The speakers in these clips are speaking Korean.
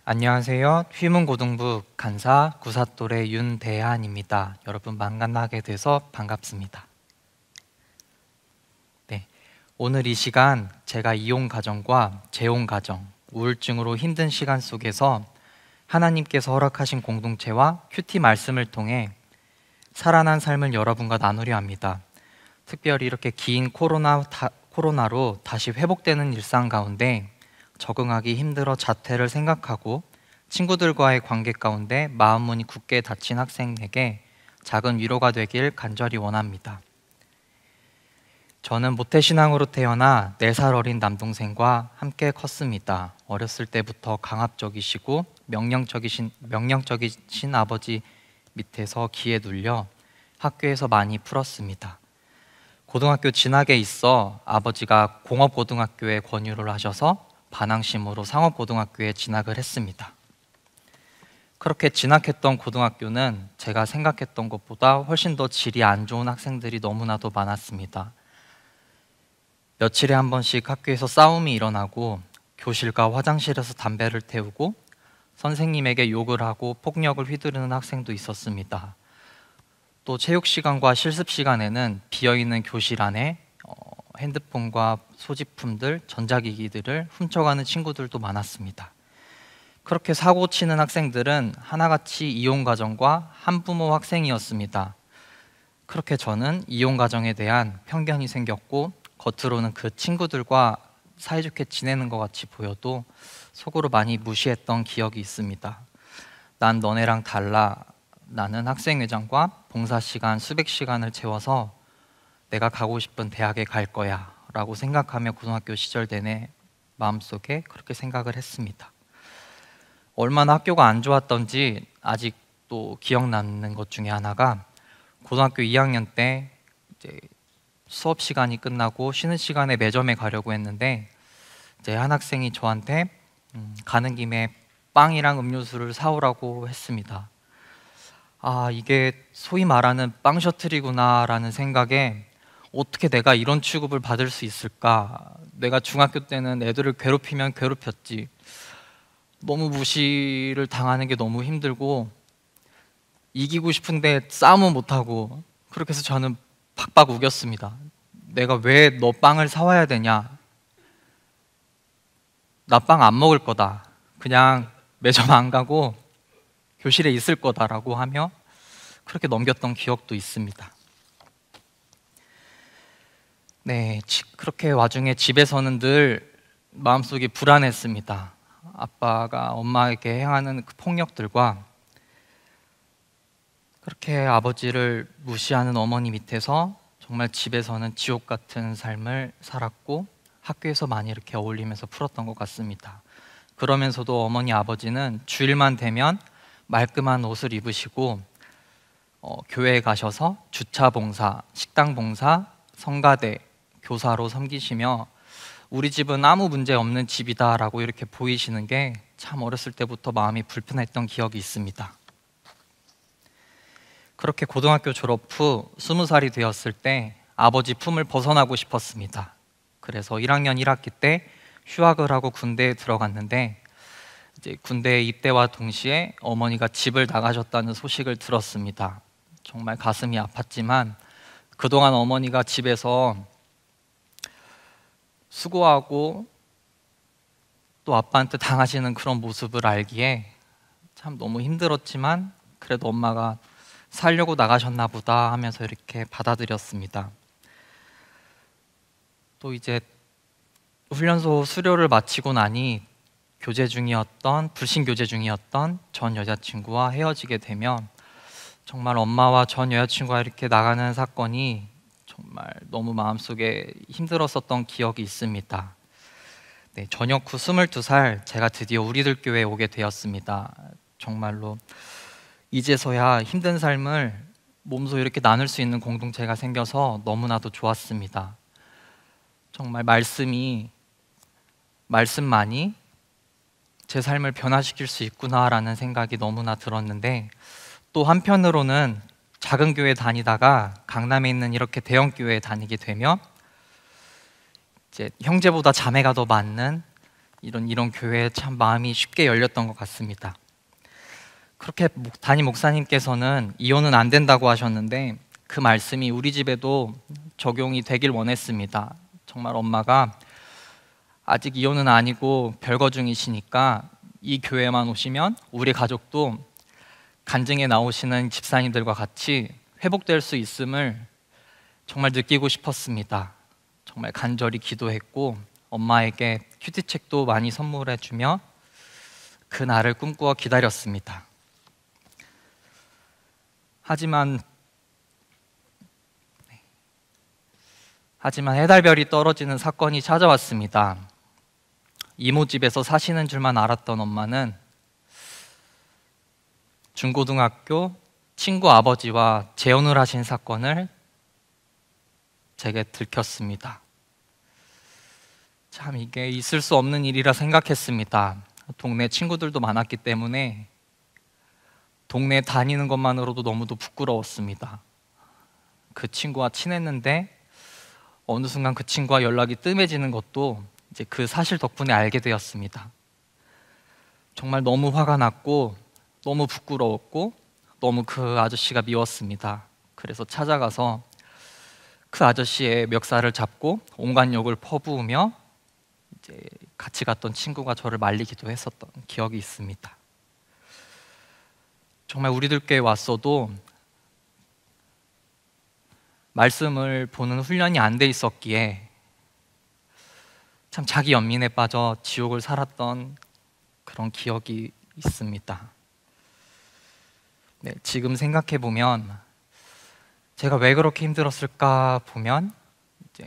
안녕하세요. 휘문고등부 간사 구사또래 윤대한입니다. 여러분 만나게 돼서 반갑습니다. 네, 오늘 이 시간 제가 이혼 가정과 재혼 가정, 우울증으로 힘든 시간 속에서 하나님께서 허락하신 공동체와 큐티 말씀을 통해 살아난 삶을 여러분과 나누려 합니다. 특별히 이렇게 긴 코로나로 다시 회복되는 일상 가운데 적응하기 힘들어 자퇴를 생각하고 친구들과의 관계 가운데 마음문이 굳게 닫힌 학생에게 작은 위로가 되길 간절히 원합니다. 저는 모태신앙으로 태어나 4살 어린 남동생과 함께 컸습니다. 어렸을 때부터 강압적이시고 명령적이신 아버지 밑에서 기에 눌려 학교에서 많이 풀었습니다. 고등학교 진학에 있어 아버지가 공업고등학교에 권유를 하셔서 반항심으로 상업고등학교에 진학을 했습니다. 그렇게 진학했던 고등학교는 제가 생각했던 것보다 훨씬 더 질이 안 좋은 학생들이 너무나도 많았습니다. 며칠에 한 번씩 학교에서 싸움이 일어나고 교실과 화장실에서 담배를 태우고 선생님에게 욕을 하고 폭력을 휘두르는 학생도 있었습니다. 또 체육 시간과 실습 시간에는 비어있는 교실 안에 핸드폰과 소지품들, 전자기기들을 훔쳐가는 친구들도 많았습니다. 그렇게 사고 치는 학생들은 하나같이 이혼 가정과 한부모 학생이었습니다. 그렇게 저는 이혼 가정에 대한 편견이 생겼고 겉으로는 그 친구들과 사이좋게 지내는 것 같이 보여도 속으로 많이 무시했던 기억이 있습니다. 난 너네랑 달라. 나는 학생회장과 봉사시간 수백 시간을 채워서 내가 가고 싶은 대학에 갈 거야 라고 생각하며 고등학교 시절 내내 마음속에 그렇게 생각을 했습니다. 얼마나 학교가 안 좋았던지 아직도 기억나는 것 중에 하나가 고등학교 2학년 때 이제 수업 시간이 끝나고 쉬는 시간에 매점에 가려고 했는데 이제 한 학생이 저한테 가는 김에 빵이랑 음료수를 사오라고 했습니다. 아, 이게 소위 말하는 빵 셔틀이구나 라는 생각에 어떻게 내가 이런 취급을 받을 수 있을까? 내가 중학교 때는 애들을 괴롭히면 괴롭혔지. 너무 무시를 당하는 게 너무 힘들고 이기고 싶은데 싸움은 못하고 그렇게 해서 저는 박박 우겼습니다. 내가 왜 너 빵을 사와야 되냐? 나 빵 안 먹을 거다. 그냥 매점 안 가고 교실에 있을 거다라고 하며 그렇게 넘겼던 기억도 있습니다. 네, 그렇게 와중에 집에서는 늘 마음속이 불안했습니다. 아빠가 엄마에게 행하는 그 폭력들과 그렇게 아버지를 무시하는 어머니 밑에서 정말 집에서는 지옥 같은 삶을 살았고 학교에서 많이 이렇게 어울리면서 풀었던 것 같습니다. 그러면서도 어머니 아버지는 주일만 되면 말끔한 옷을 입으시고 교회에 가셔서 주차 봉사, 식당 봉사, 성가대, 교사로 섬기시며 우리 집은 아무 문제 없는 집이다라고 이렇게 보이시는 게 참 어렸을 때부터 마음이 불편했던 기억이 있습니다. 그렇게 고등학교 졸업 후 20살이 되었을 때 아버지 품을 벗어나고 싶었습니다. 그래서 1학년 1학기 때 휴학을 하고 군대에 들어갔는데 이제 군대 입대와 동시에 어머니가 집을 나가셨다는 소식을 들었습니다. 정말 가슴이 아팠지만 그동안 어머니가 집에서 수고하고 또 아빠한테 당하시는 그런 모습을 알기에 참 너무 힘들었지만 그래도 엄마가 살려고 나가셨나 보다 하면서 이렇게 받아들였습니다. 또 이제 훈련소 수료를 마치고 나니 불신 교제 중이었던 전 여자친구와 헤어지게 되면 정말 엄마와 전 여자친구가 이렇게 나가는 사건이 정말 너무 마음속에 힘들었었던 기억이 있습니다. 네, 전역 후 22살 제가 드디어 우리들 교회에 오게 되었습니다. 정말로 이제서야 힘든 삶을 몸소 이렇게 나눌 수 있는 공동체가 생겨서 너무나도 좋았습니다. 정말 말씀만이 제 삶을 변화시킬 수 있구나라는 생각이 너무나 들었는데 또 한편으로는 작은 교회 다니다가 강남에 있는 이렇게 대형 교회에 다니게 되며 이제 형제보다 자매가 더 많는 이런 교회에 참 마음이 쉽게 열렸던 것 같습니다. 그렇게 담임 목사님께서는 이혼은 안 된다고 하셨는데 그 말씀이 우리 집에도 적용이 되길 원했습니다. 정말 엄마가 아직 이혼은 아니고 별거 중이시니까 이 교회만 오시면 우리 가족도 간증에 나오시는 집사님들과 같이 회복될 수 있음을 정말 느끼고 싶었습니다. 정말 간절히 기도했고 엄마에게 큐티책도 많이 선물해 주며 그 날을 꿈꾸어 기다렸습니다. 하지만 해달별이 떨어지는 사건이 찾아왔습니다. 이모 집에서 사시는 줄만 알았던 엄마는 중고등학교 친구 아버지와 재혼을 하신 사건을 제게 들켰습니다. 참 이게 있을 수 없는 일이라 생각했습니다. 동네 친구들도 많았기 때문에 동네에 다니는 것만으로도 너무도 부끄러웠습니다. 그 친구와 친했는데 어느 순간 그 친구와 연락이 뜸해지는 것도 이제 그 사실 덕분에 알게 되었습니다. 정말 너무 화가 났고 너무 부끄러웠고 너무 그 아저씨가 미웠습니다. 그래서 찾아가서 그 아저씨의 멱살을 잡고 온갖 욕을 퍼부으며 이제 같이 갔던 친구가 저를 말리기도 했었던 기억이 있습니다. 정말 우리들 교회에 왔어도 말씀을 보는 훈련이 안 돼 있었기에 참 자기 연민에 빠져 지옥을 살았던 그런 기억이 있습니다. 네, 지금 생각해 보면 제가 왜 그렇게 힘들었을까 보면 이제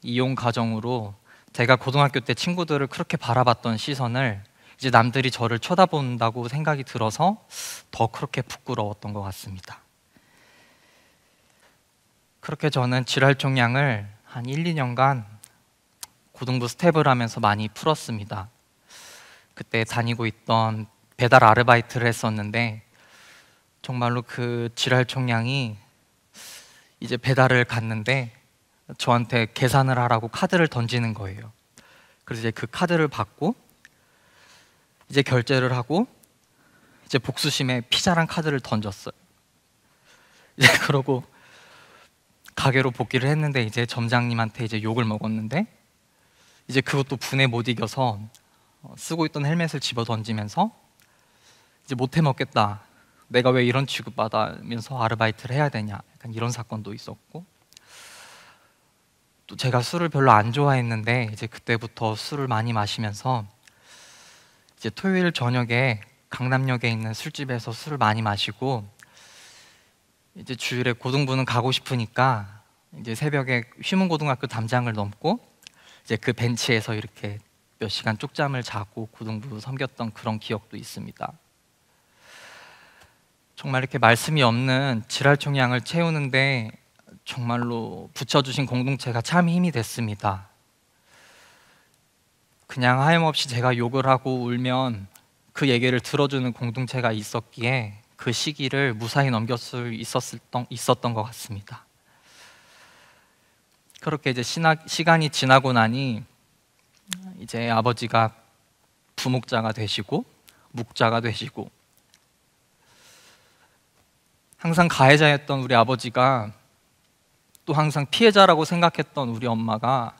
이혼 가정으로 제가 고등학교 때 친구들을 그렇게 바라봤던 시선을 이제 남들이 저를 쳐다본다고 생각이 들어서 더 그렇게 부끄러웠던 것 같습니다. 그렇게 저는 질할총량을 한 1, 2년간 고등부 스텝을 하면서 많이 풀었습니다. 그때 다니고 있던 배달 아르바이트를 했었는데 정말로 그 질할총량이 이제 배달을 갔는데 저한테 계산을 하라고 카드를 던지는 거예요. 그래서 이제 그 카드를 받고 이제 결제를 하고 이제 복수심에 피자랑 카드를 던졌어요. 이제 그러고 가게로 복귀를 했는데 이제 점장님한테 이제 욕을 먹었는데 이제 그것도 분에 못 이겨서 쓰고 있던 헬멧을 집어 던지면서 이제 못 해먹겠다. 내가 왜 이런 취급받으면서 아르바이트를 해야 되냐. 약간 이런 사건도 있었고 또 제가 술을 별로 안 좋아했는데 이제 그때부터 술을 많이 마시면서 이제 토요일 저녁에 강남역에 있는 술집에서 술을 많이 마시고 이제 주일에 고등부는 가고 싶으니까 이제 새벽에 휘문고등학교 담장을 넘고 이제 그 벤치에서 이렇게 몇 시간 쪽잠을 자고 고등부 섬겼던 그런 기억도 있습니다. 정말 이렇게 말씀이 없는 질할총량을 채우는데 정말로 붙여주신 공동체가 참 힘이 됐습니다. 그냥 하염없이 제가 욕을 하고 울면 그 얘기를 들어주는 공동체가 있었기에 그 시기를 무사히 넘길 수 있었던 것 같습니다. 그렇게 이제 시간이 지나고 나니 이제 아버지가 부목자가 되시고 묵자가 되시고 항상 가해자였던 우리 아버지가 또 항상 피해자라고 생각했던 우리 엄마가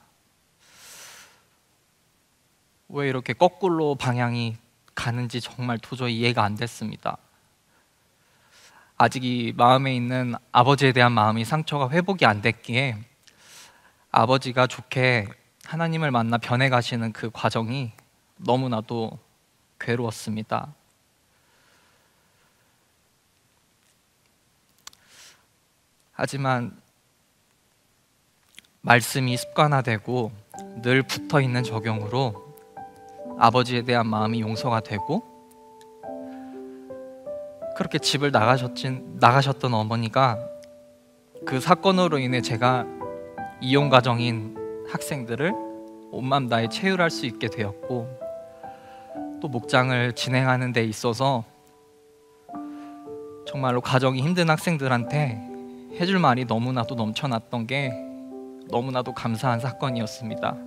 왜 이렇게 거꾸로 방향이 가는지 정말 도저히 이해가 안 됐습니다. 아직 이 마음에 있는 아버지에 대한 마음이 상처가 회복이 안 됐기에 아버지가 좋게 하나님을 만나 변해가시는 그 과정이 너무나도 괴로웠습니다. 하지만 말씀이 습관화되고 늘 붙어있는 적용으로 아버지에 대한 마음이 용서가 되고 그렇게 집을 나가셨던 어머니가 그 사건으로 인해 제가 이혼 가정인 학생들을 온 맘 다해 체휼할 수 있게 되었고 또 목장을 진행하는 데 있어서 정말로 가정이 힘든 학생들한테 해줄 말이 너무나도 넘쳐났던 게 너무나도 감사한 사건이었습니다.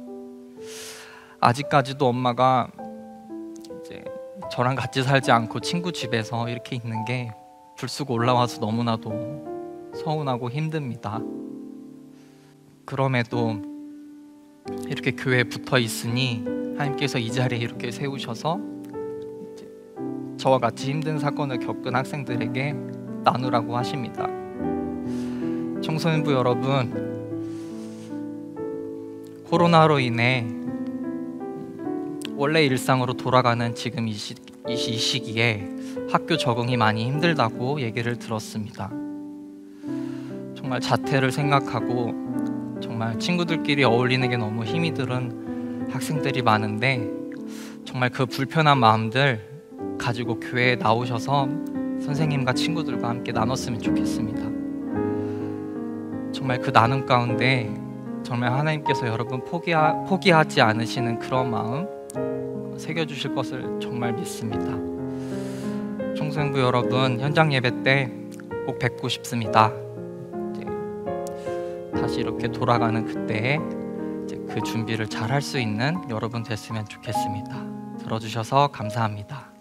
아직까지도 엄마가 이제 저랑 같이 살지 않고 친구 집에서 이렇게 있는 게 불쑥 올라와서 너무나도 서운하고 힘듭니다. 그럼에도 이렇게 교회에 붙어 있으니 하나님께서 이 자리에 이렇게 세우셔서 저와 같이 힘든 사건을 겪은 학생들에게 나누라고 하십니다. 청소년부 여러분, 코로나로 인해 원래 일상으로 돌아가는 지금 이 시기에 학교 적응이 많이 힘들다고 얘기를 들었습니다. 정말 자퇴를 생각하고 정말 친구들끼리 어울리는 게 너무 힘이 드는 학생들이 많은데, 정말 그 불편한 마음들 가지고 교회에 나오셔서 선생님과 친구들과 함께 나눴으면 좋겠습니다. 정말 그 나눔 가운데 정말 하나님께서 여러분 포기하지 않으시는 그런 마음 새겨주실 것을 정말 믿습니다. 청소년부 여러분, 현장 예배 때 꼭 뵙고 싶습니다. 다시 이렇게 돌아가는 그때에 그 준비를 잘 할 수 있는 여러분 됐으면 좋겠습니다. 들어주셔서 감사합니다.